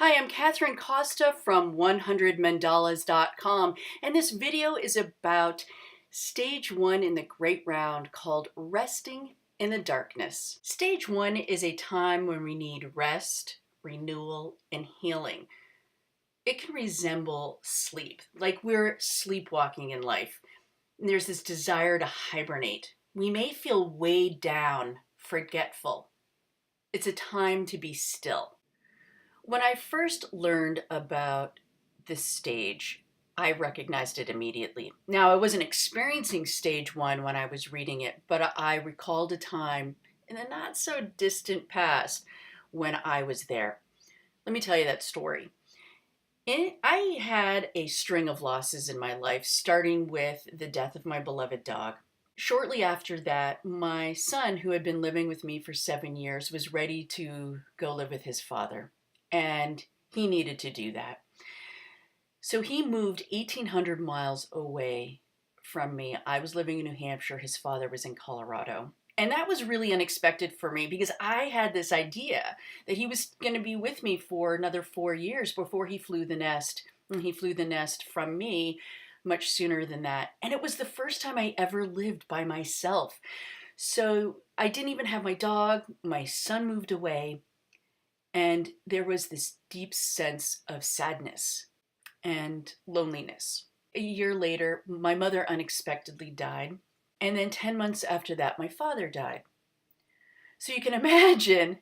Hi, I'm Catherine Costa from 100mandalas.com, and this video is about stage one in the Great Round called Resting in the Darkness. Stage one is a time when we need rest, renewal, and healing. It can resemble sleep, like we're sleepwalking in life. There's this desire to hibernate. We may feel weighed down, forgetful. It's a time to be still. When I first learned about this stage, I recognized it immediately. Now, I wasn't experiencing stage one when I was reading it, but I recalled a time in the not so distant past when I was there. Let me tell you that story. I had a string of losses in my life, starting with the death of my beloved dog. Shortly after that, my son, who had been living with me for 7 years, was ready to go live with his father, and he needed to do that. So he moved 1,800 miles away from me. I was living in New Hampshire, his father was in Colorado. And that was really unexpected for me because I had this idea that he was going to be with me for another 4 years before he flew the nest. And he flew the nest from me much sooner than that. And it was the first time I ever lived by myself. So I didn't even have my dog. My son moved away. And there was this deep sense of sadness and loneliness. A year later, my mother unexpectedly died. And then 10 months after that, my father died. So you can imagine,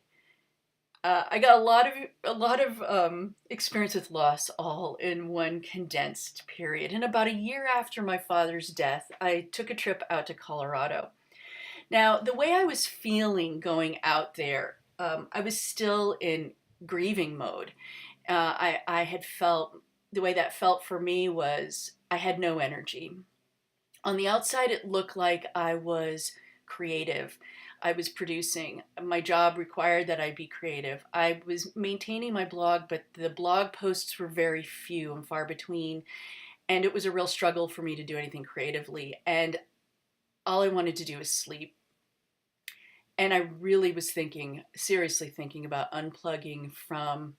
I got a lot of experience with loss all in one condensed period. And about a year after my father's death, I took a trip out to Colorado. Now, the way I was feeling going out there, I was still in grieving mode. I had felt the way that felt for me was I had no energy. On the outside, it looked like I was creative. I was producing. My job required that I be creative. I was maintaining my blog, but the blog posts were very few and far between. And it was a real struggle for me to do anything creatively. And all I wanted to do was sleep. And I really was thinking, seriously thinking about unplugging from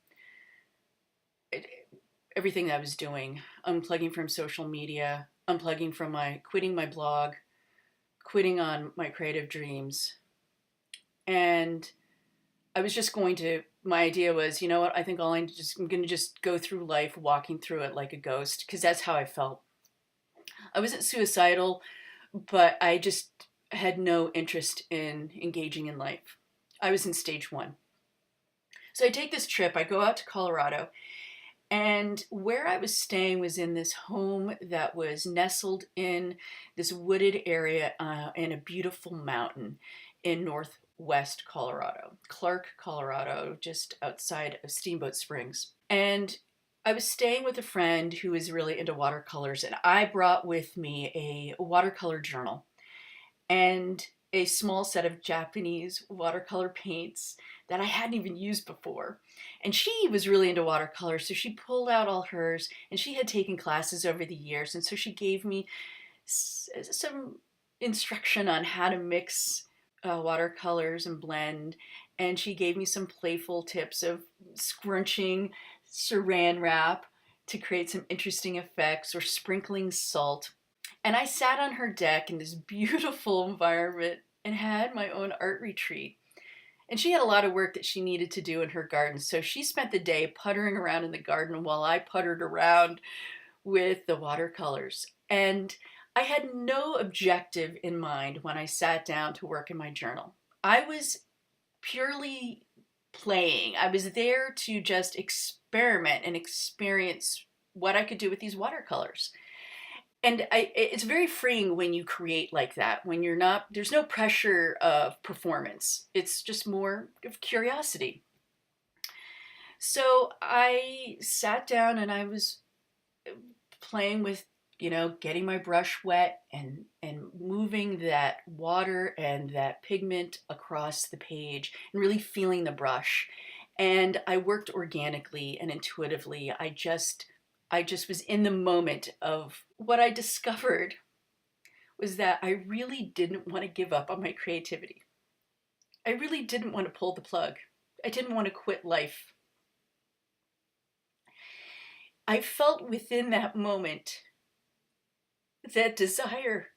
everything that I was doing, unplugging from social media, unplugging from quitting my blog, quitting on my creative dreams. And I was just going to, my idea was, you know what, I think I'm going to just go through life walking through it like a ghost, because that's how I felt. I wasn't suicidal, but I just had no interest in engaging in life. I was in stage one. So I take this trip, I go out to Colorado, and where I was staying was in this home that was nestled in this wooded area in a beautiful mountain in northwest Colorado, Clark, Colorado, just outside of Steamboat Springs. And I was staying with a friend who is really into watercolors, and I brought with me a watercolor journal and a small set of Japanese watercolor paints that I hadn't even used before. And she was really into watercolor, so she pulled out all hers, and she had taken classes over the years, and so she gave me some instruction on how to mix watercolors and blend, and she gave me some playful tips of scrunching saran wrap to create some interesting effects or sprinkling salt. And I sat on her deck in this beautiful environment and had my own art retreat. And she had a lot of work that she needed to do in her garden. So she spent the day puttering around in the garden while I puttered around with the watercolors. And I had no objective in mind when I sat down to work in my journal. I was purely playing. I was there to just experiment and experience what I could do with these watercolors. And it's very freeing when you create like that, when you're not, there's no pressure of performance. It's just more of curiosity. So I sat down and I was playing with, getting my brush wet and moving that water and that pigment across the page and really feeling the brush. And I worked organically and intuitively. I just was in the moment of what I discovered was that I really didn't want to give up on my creativity. I really didn't want to pull the plug. I didn't want to quit life. I felt within that moment that desire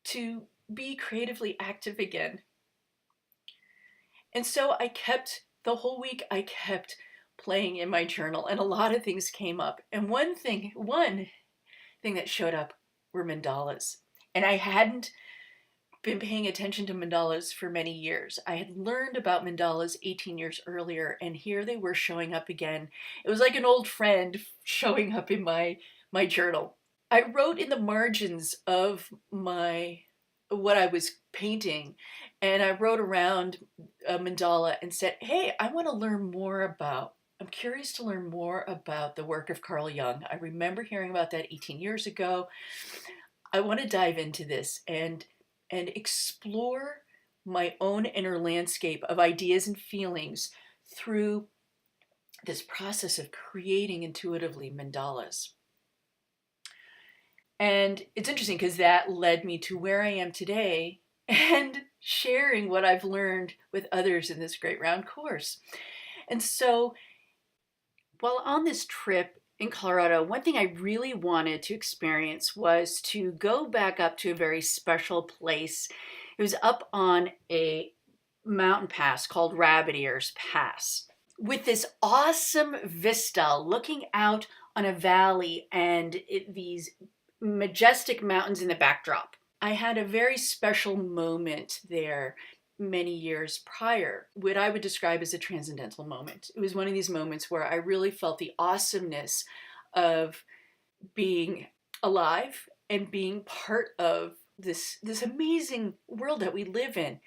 to be creatively active again. And so the whole week, I kept playing in my journal, and a lot of things came up. And one thing that showed up were mandalas. And I hadn't been paying attention to mandalas for many years. I had learned about mandalas 18 years earlier, and here they were showing up again. It was like an old friend showing up in my journal. I wrote in the margins of what I was painting, and I wrote around a mandala and said, hey, I'm curious to learn more about the work of Carl Jung. I remember hearing about that 18 years ago. I want to dive into this and explore my own inner landscape of ideas and feelings through this process of creating intuitively mandalas. And it's interesting because that led me to where I am today and sharing what I've learned with others in this Great Round course. And so while on this trip in Colorado, one thing I really wanted to experience was to go back up to a very special place. It was up on a mountain pass called Rabbit Ears Pass, with this awesome vista looking out on a valley and these majestic mountains in the backdrop. I had a very special moment there many years prior, what I would describe as a transcendental moment. It was one of these moments where I really felt the awesomeness of being alive and being part of this amazing world that we live in,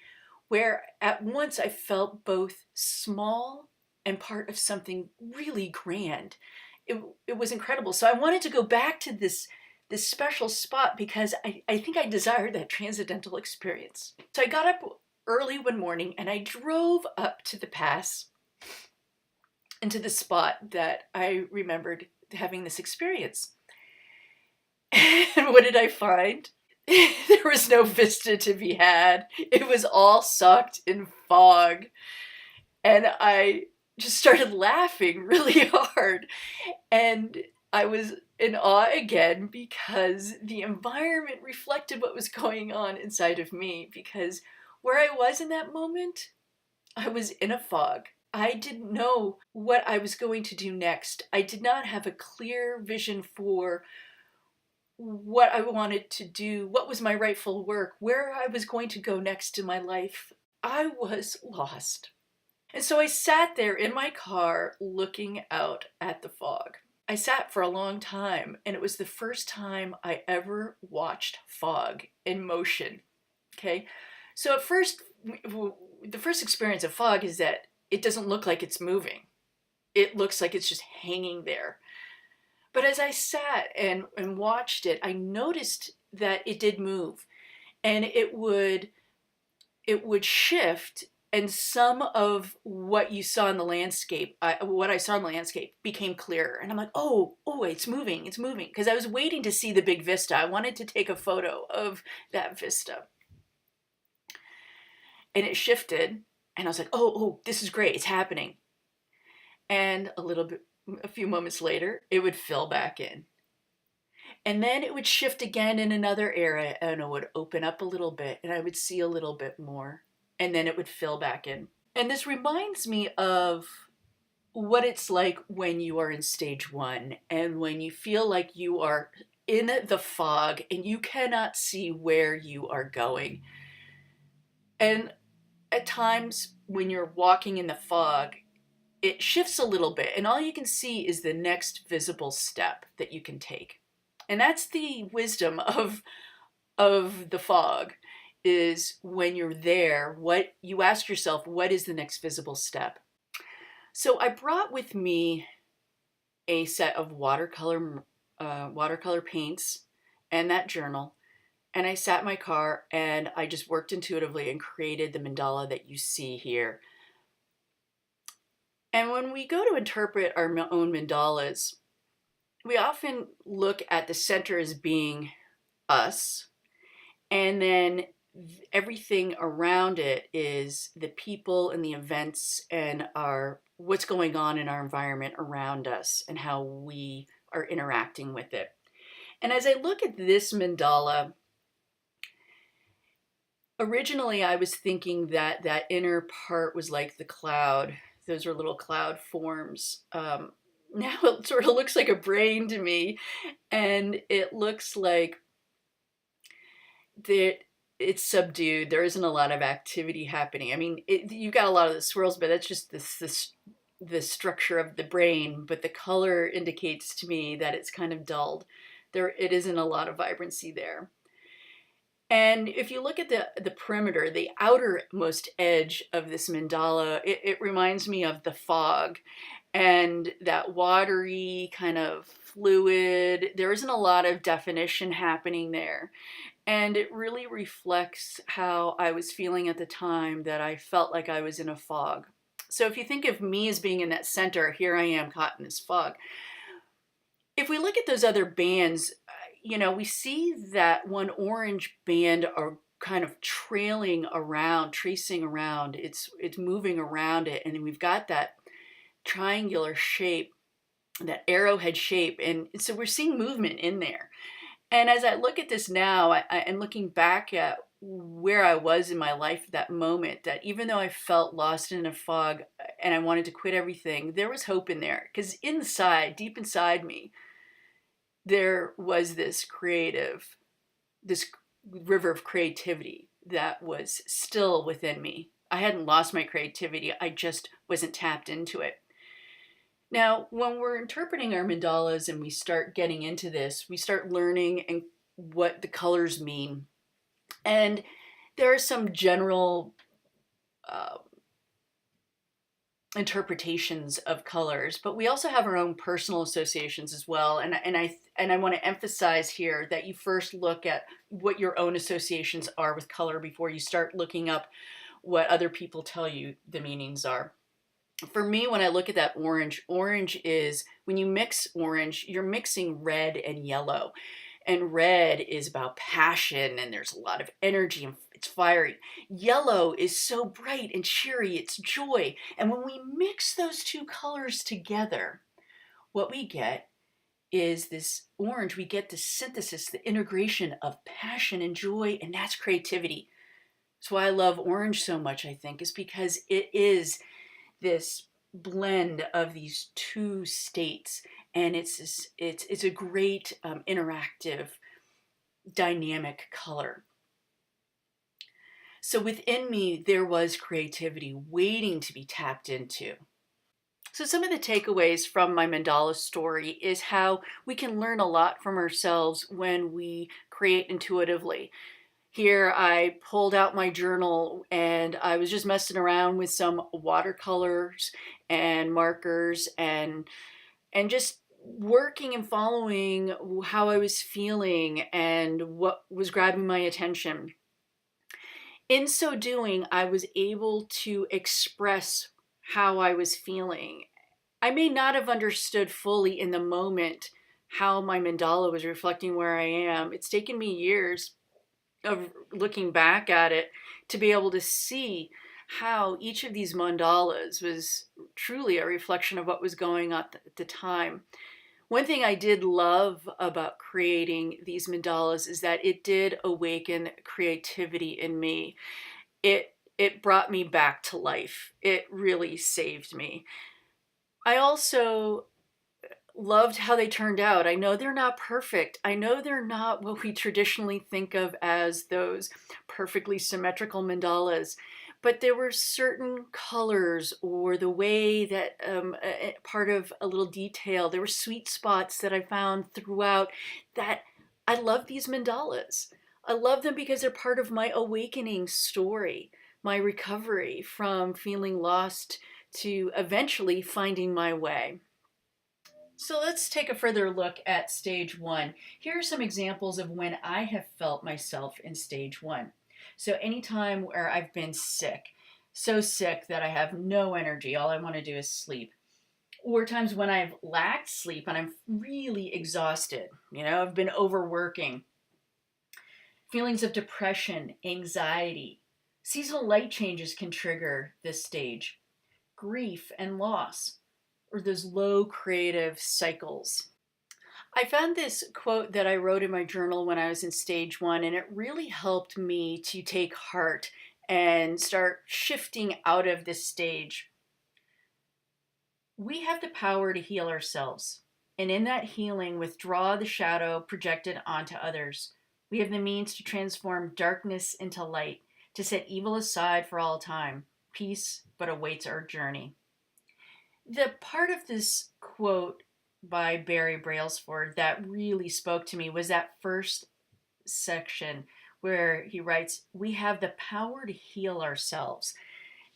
where at once I felt both small and part of something really grand. It was incredible. So I wanted to go back to this special spot because I think I desired that transcendental experience. So I got up early one morning and I drove up to the pass and to the spot that I remembered having this experience. And what did I find? There was no vista to be had. It was all socked in fog. And I just started laughing really hard. And I was in awe again because the environment reflected what was going on inside of me. Because where I was in that moment, I was in a fog. I didn't know what I was going to do next. I did not have a clear vision for what I wanted to do, what was my rightful work, where I was going to go next in my life. I was lost. And so I sat there in my car looking out at the fog. I sat for a long time, and it was the first time I ever watched fog in motion. Okay? So at first, the first experience of fog is that it doesn't look like it's moving. It looks like it's just hanging there. But as I sat and watched it, I noticed that it did move, and it would shift, and some of what you saw in the landscape, what I saw in the landscape became clearer. And I'm like, oh, it's moving, because I was waiting to see the big vista. I wanted to take a photo of that vista. And it shifted, and I was like, oh, this is great, it's happening. And a few moments later, it would fill back in. And then it would shift again in another area, and it would open up a little bit, and I would see a little bit more, and then it would fill back in. And this reminds me of what it's like when you are in stage 1, and when you feel like you are in the fog, and you cannot see where you are going. And at times, when you're walking in the fog, it shifts a little bit, and all you can see is the next visible step that you can take. And that's the wisdom of the fog, is when you're there, what you ask yourself, what is the next visible step? So I brought with me a set of watercolor paints and that journal, and I sat in my car and I just worked intuitively and created the mandala that you see here. And when we go to interpret our own mandalas, we often look at the center as being us, and then everything around it is the people and the events and our what's going on in our environment around us and how we are interacting with it. And as I look at this mandala, originally I was thinking that that inner part was like the cloud. Those are little cloud forms. Now it sort of looks like a brain to me, and it looks like that it's subdued. There isn't a lot of activity happening. I mean, you've got a lot of the swirls, but that's just the structure of the brain. But the color indicates to me that it's kind of dulled. It isn't a lot of vibrancy there. And if you look at the perimeter, the outermost edge of this mandala, it reminds me of the fog and that watery kind of fluid. There isn't a lot of definition happening there. And it really reflects how I was feeling at the time, that I felt like I was in a fog. So if you think of me as being in that center, here I am caught in this fog. If we look at those other bands, we see that one orange band are kind of tracing around. It's moving around it, and then we've got that triangular shape, that arrowhead shape, and so we're seeing movement in there. And as I look at this now, and looking back at where I was in my life at that moment, that even though I felt lost in a fog and I wanted to quit everything, there was hope in there. Because deep inside me, there was this river of creativity that was still within me. I hadn't lost my creativity, I just wasn't tapped into it. Now, when we're interpreting our mandalas and we start getting into this, we start learning and what the colors mean. And there are some general interpretations of colors, but we also have our own personal associations as well. And I want to emphasize here that you first look at what your own associations are with color before you start looking up what other people tell you the meanings are. For me, when I look at that orange is, when you mix orange, you're mixing red and yellow. And red is about passion, and there's a lot of energy, and it's fiery. Yellow is so bright and cheery, it's joy. And when we mix those two colors together, what we get is this orange. We get the synthesis, the integration of passion and joy, and that's creativity. That's why I love orange so much, I think, is because it is this blend of these two states, and it's a great interactive, dynamic color. So within me, there was creativity waiting to be tapped into. So some of the takeaways from my mandala story is how we can learn a lot from ourselves when we create intuitively. Here I pulled out my journal and I was just messing around with some watercolors and markers and just working and following how I was feeling and what was grabbing my attention. In so doing, I was able to express how I was feeling. I may not have understood fully in the moment how my mandala was reflecting where I am. It's taken me years of looking back at it to be able to see how each of these mandalas was truly a reflection of what was going on at the time. One thing I did love about creating these mandalas is that it did awaken creativity in me. It brought me back to life. It really saved me. I also loved how they turned out. I know they're not perfect. I know they're not what we traditionally think of as those perfectly symmetrical mandalas, but there were certain colors or the way that part of a little detail, there were sweet spots that I found throughout that I love these mandalas. I love them because they're part of my awakening story, my recovery from feeling lost to eventually finding my way. So let's take a further look at stage one. Here are some examples of when I have felt myself in stage one. So anytime where I've been sick, so sick that I have no energy, all I want to do is sleep. Or times when I've lacked sleep and I'm really exhausted, I've been overworking. Feelings of depression, anxiety. Seasonal light changes can trigger this stage. Grief and loss, or those low creative cycles. I found this quote that I wrote in my journal when I was in stage one, and it really helped me to take heart and start shifting out of this stage. We have the power to heal ourselves, and in that healing, withdraw the shadow projected onto others. We have the means to transform darkness into light, to set evil aside for all time. Peace but awaits our journey. The part of this quote by Barry Brailsford that really spoke to me was that first section where he writes, "We have the power to heal ourselves."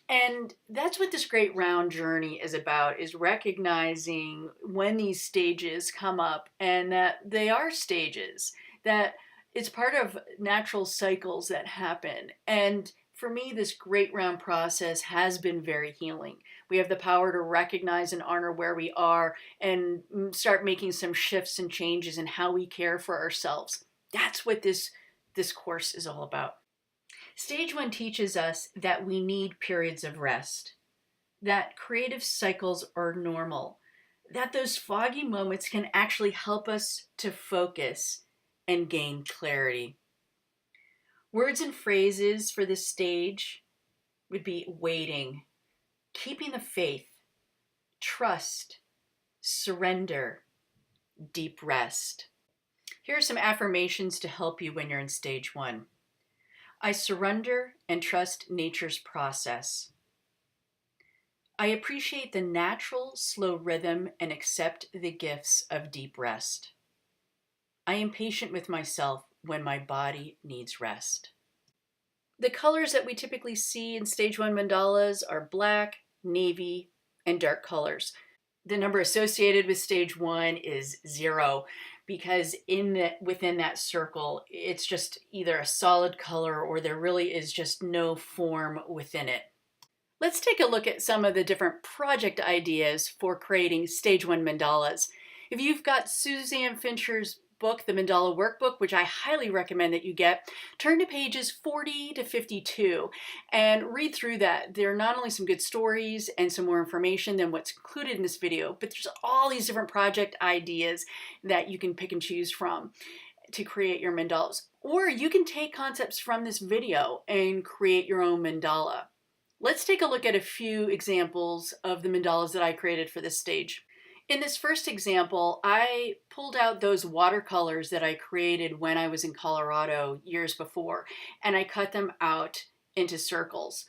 And that's what this great round journey is about, is recognizing when these stages come up and that they are stages, that it's part of natural cycles that happen. And for me, this great round process has been very healing. We have the power to recognize and honor where we are and start making some shifts and changes in how we care for ourselves. That's what this course is all about. Stage one teaches us that we need periods of rest, that creative cycles are normal, that those foggy moments can actually help us to focus and gain clarity. Words and phrases for this stage would be waiting, keeping the faith, trust, surrender, deep rest. Here are some affirmations to help you when you're in stage one. I surrender and trust nature's process. I appreciate the natural, slow rhythm and accept the gifts of deep rest. I am patient with myself when my body needs rest. The colors that we typically see in stage one mandalas are black, navy, and dark colors. The number associated with stage one is 0 because within that circle, it's just either a solid color or there really is just no form within it. Let's take a look at some of the different project ideas for creating stage one mandalas. If you've got Suzanne Fincher's book, The Mandala Workbook, which I highly recommend that you get, turn to pages 40 to 52 and read through that. There are not only some good stories and some more information than what's included in this video, but there's all these different project ideas that you can pick and choose from to create your mandalas. Or you can take concepts from this video and create your own mandala. Let's take a look at a few examples of the mandalas that I created for this stage. In this first example, I pulled out those watercolors that I created when I was in Colorado years before, and I cut them out into circles.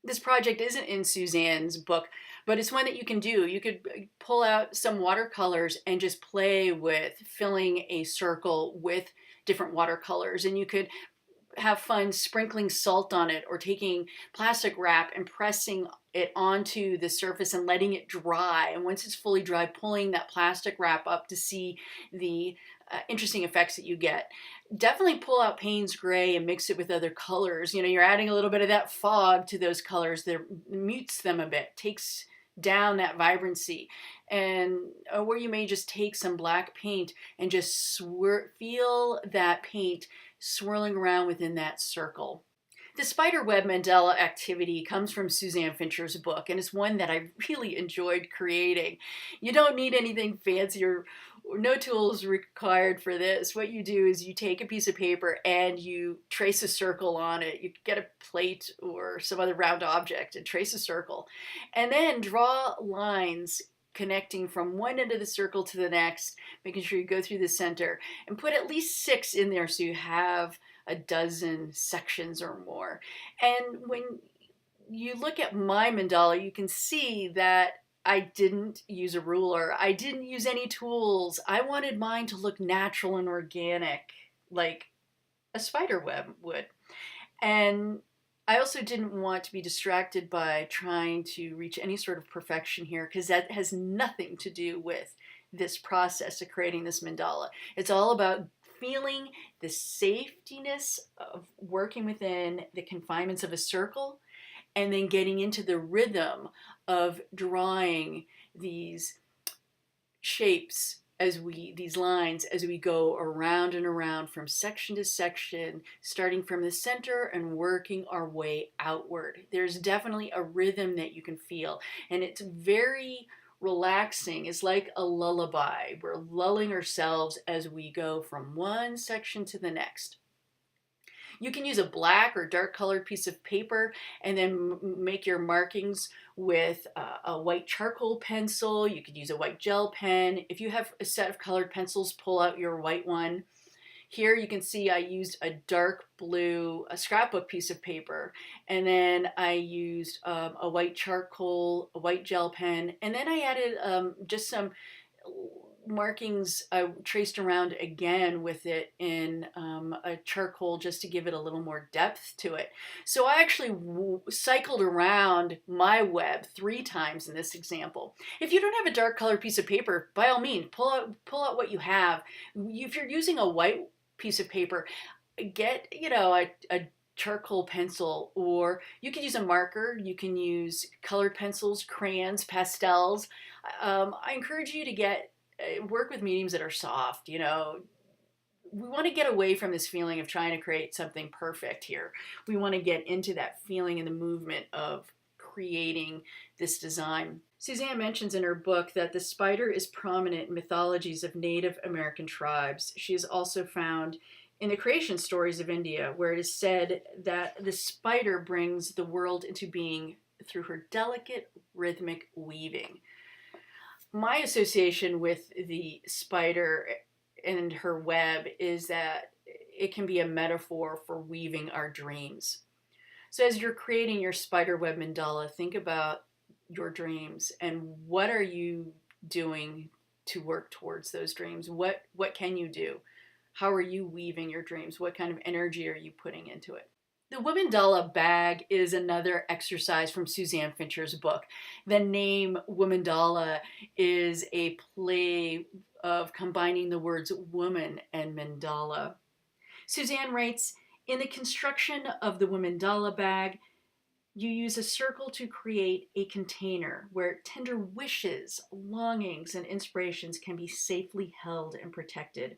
This project isn't in Suzanne's book, but it's one that you can do. You could pull out some watercolors and just play with filling a circle with different watercolors, and you could have fun sprinkling salt on it or taking plastic wrap and pressing it onto the surface and letting it dry. And once it's fully dry, pulling that plastic wrap up to see the interesting effects that you get. Definitely pull out Payne's Gray and mix it with other colors. You know, you're adding a little bit of that fog to those colors that mutes them a bit, takes down that vibrancy. And or you may just take some black paint and just feel that paint swirling around within that circle. The spiderweb mandala activity comes from Suzanne Fincher's book, and it's one that I really enjoyed creating. You don't need anything fancy or no tools required for this. What you do is you take a piece of paper and you trace a circle on it. You get a plate or some other round object and trace a circle, and then draw lines connecting from one end of the circle to the next, making sure you go through the center, and put at least 6 in there so you have a dozen sections or more. And when you look at my mandala, you can see that I didn't use a ruler. I didn't use any tools. I wanted mine to look natural and organic, like a spider web would. And I also didn't want to be distracted by trying to reach any sort of perfection here, because that has nothing to do with this process of creating this mandala. It's all about feeling the safetiness of working within the confinements of a circle and then getting into the rhythm of drawing these shapes these lines as we go around and around from section to section, starting from the center and working our way outward. There's definitely a rhythm that you can feel, and it's very relaxing. It's like a lullaby. We're lulling ourselves as we go from one section to the next. You can use a black or dark colored piece of paper and then make your markings with a white charcoal pencil. You could use a white gel pen. If you have a set of colored pencils, pull out your white one. Here you can see I used a dark blue, a scrapbook piece of paper, and then I used a white charcoal, a white gel pen, and then I added just some markings I traced around again with it in a charcoal just to give it a little more depth to it. So I actually cycled around my web 3 times in this example. If you don't have a dark colored piece of paper, by all means, pull out what you have. If you're using a white piece of paper, get a charcoal pencil, or you can use a marker. You can use colored pencils, crayons, pastels. I encourage you to work with mediums that are soft. We want to get away from this feeling of trying to create something perfect here. We want to get into that feeling and the movement of creating this design. Suzanne mentions in her book that the spider is prominent in mythologies of Native American tribes. She is also found in the creation stories of India, where it is said that the spider brings the world into being through her delicate rhythmic weaving. My association with the spider and her web is that it can be a metaphor for weaving our dreams. So as you're creating your spider web mandala, think about your dreams and what are you doing to work towards those dreams? What can you do? How are you weaving your dreams? What kind of energy are you putting into it? The Womandala bag is another exercise from Suzanne Fincher's book. The name Womandala is a play of combining the words woman and mandala. Suzanne writes, in the construction of the Womandala bag, you use a circle to create a container where tender wishes, longings, and inspirations can be safely held and protected.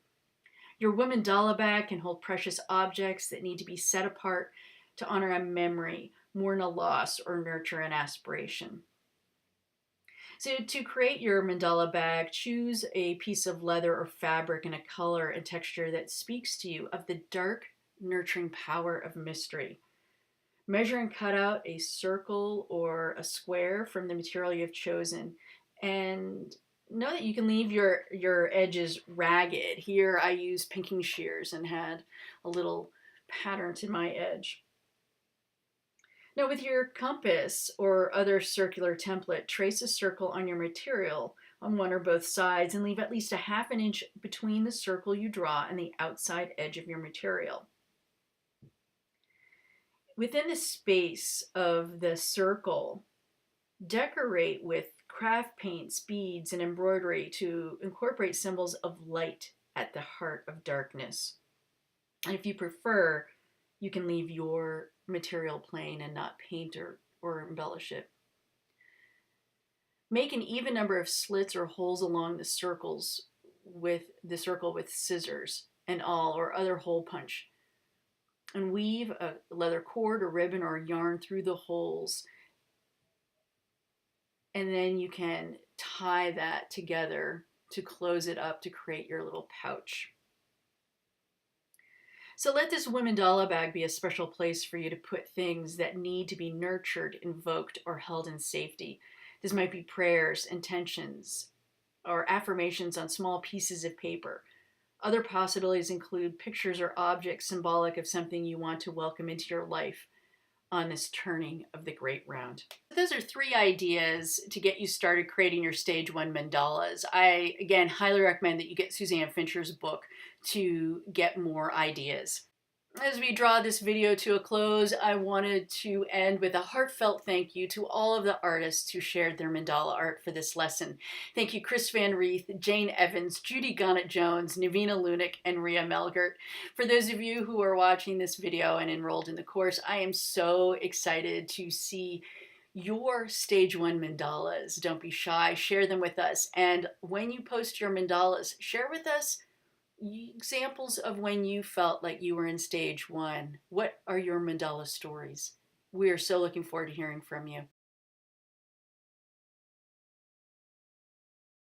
Your Womandala bag can hold precious objects that need to be set apart to honor a memory, mourn a loss, or nurture an aspiration. So to create your mandala bag, choose a piece of leather or fabric in a color and texture that speaks to you of the dark, nurturing power of mystery. Measure and cut out a circle or a square from the material you have chosen, and know that you can leave your edges ragged. Here I used pinking shears and had a little pattern to my edge. Now with your compass or other circular template, trace a circle on your material on one or both sides and leave at least a ½ inch between the circle you draw and the outside edge of your material. Within the space of the circle, decorate with craft paints, beads, and embroidery to incorporate symbols of light at the heart of darkness. And if you prefer, you can leave your material plain and not paint or embellish it. Make an even number of slits or holes along the circle with scissors and awl or other hole punch. And weave a leather cord or ribbon or yarn through the holes. And then you can tie that together to close it up to create your little pouch. So let this Womandala bag be a special place for you to put things that need to be nurtured, invoked, or held in safety. This might be prayers, intentions, or affirmations on small pieces of paper. Other possibilities include pictures or objects symbolic of something you want to welcome into your life on this turning of the great round. Those are 3 ideas to get you started creating your stage 1 mandalas. I, again, highly recommend that you get Suzanne Fincher's book to get more ideas. As we draw this video to a close, I wanted to end with a heartfelt thank you to all of the artists who shared their mandala art for this lesson. Thank you Chris Van Reeth, Jane Evans, Judy Gonnet-Jones, Navina Lunik, and Ria Melgert. For those of you who are watching this video and enrolled in the course, I am so excited to see your stage one mandalas. Don't be shy, share them with us. And when you post your mandalas, share with us examples of when you felt like you were in stage one. What are your mandala stories? We are so looking forward to hearing from you.